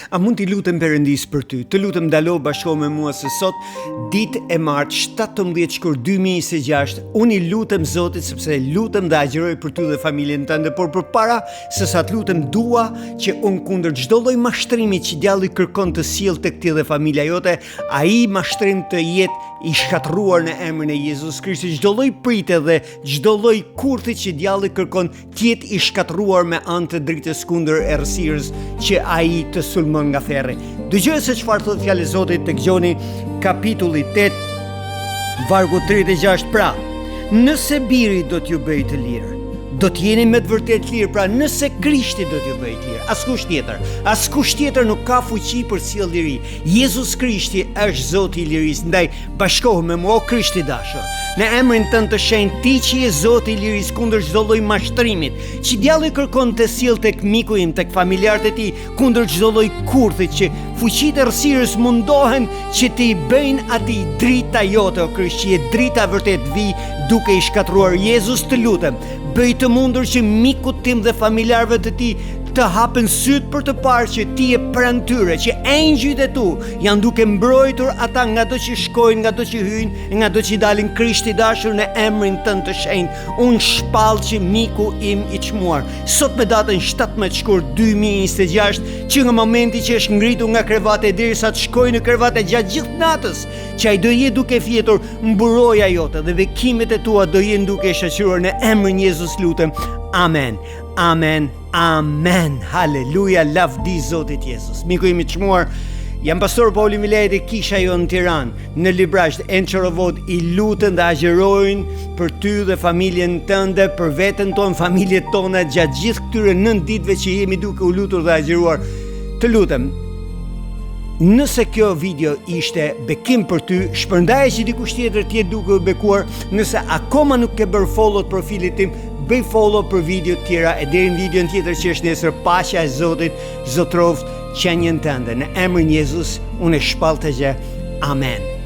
A mund t'i lutem Perëndis për ty? Të lutem ndalo bashko me mua se sot ditë e martë 17 shkurt 2026. Unë i lutem Zotit sepse lutem dhe agjeroj për ty dhe familjen tënde, por përpara se sa të lutem dua që unë kundër çdo lloj mashtrimi që djalli kërkon të sjellë tek ti dhe familja jote, ai mashtrim të jetë i shkatruar në emrin e Jezus Krishtit. Çdo lloj pritje dhe çdo lloj kurthi që djalli kërkon të jetë i shkatruar me anë të dritës kundër errësirës që ai të sulmon nga therri. Dëgjoj se çfarë thotë fjala e Zotit tek Gjoni kapitulli 8 vargu 36. Pra, nëse biri do t'ju bëjë të lirë, do t'jeni me të vërtet lirë. Pra, nëse Krishti do t'ju bëjë të lirë, askush tjetër nuk ka fuqi për sjellë liri. Jezus Krishti është Zoti i lirisë. Ndaj bashkohu me mua, o Krishti dashur, në emrin tënd të shenjtë, ti që je Zoti i lirisë kundër çdo lloj mashtrimit, që djalli kërkon të sjellë tek miku im, tek familjarët e tij, kundër çdo lloj kurthi që fuqitë e errësirës mundohen që t'i bëjnë atij drita jote, o Krisht, që je drita vërtet vi duke i shkatruar. Jezus, të lutem, bëj të mundur që mikut tim dhe familjarëve të ti të hapen syt për të parë që ti je pranë tyre, që engjëjt e tu janë duke mbrojtur ata nga do që shkojnë, nga do që hyjnë, nga do që dalin. Krishti dashur, në emrin tënd të shenjtë, unë shpall që miku im i çmuar sot me datën 17 shkurt 2026, që nga momenti që është ngritur nga krevate derisa të shkojë në krevate gjatë gjithë natës, që ai do jetë duke fjetur mburoja jote dhe vekimet e tua do jenë duke shoqëruar. Në emrin Jezus lutem. Amen. Amen. Amen. Halleluja. Lavdi Zotit Jezus. Miku im i çmuar, jam pastor Pauli Mileti, kisha jo në Tiranë, në Librasht, Ençorovod. I lutën dhe agjerojnë për ty dhe familjen tënde, për veten tonë, familjet tona, gjatë gjithë këtyre 9 ditëve që jemi duke u lutur dhe agjeruar. Të lutem, nëse kjo video ishte bekim për ty, shpërndaje që dikush tjetër t'jetë duke u bekuar. Nëse akoma nuk ke bërë follow të profilit tim, bëj follow për video tjera. E deri në video tjetër që është nesër, paqja e Zotit zotroft qenjen tënde. Në emrin Jezus, unë e shpall të gjë. Amen.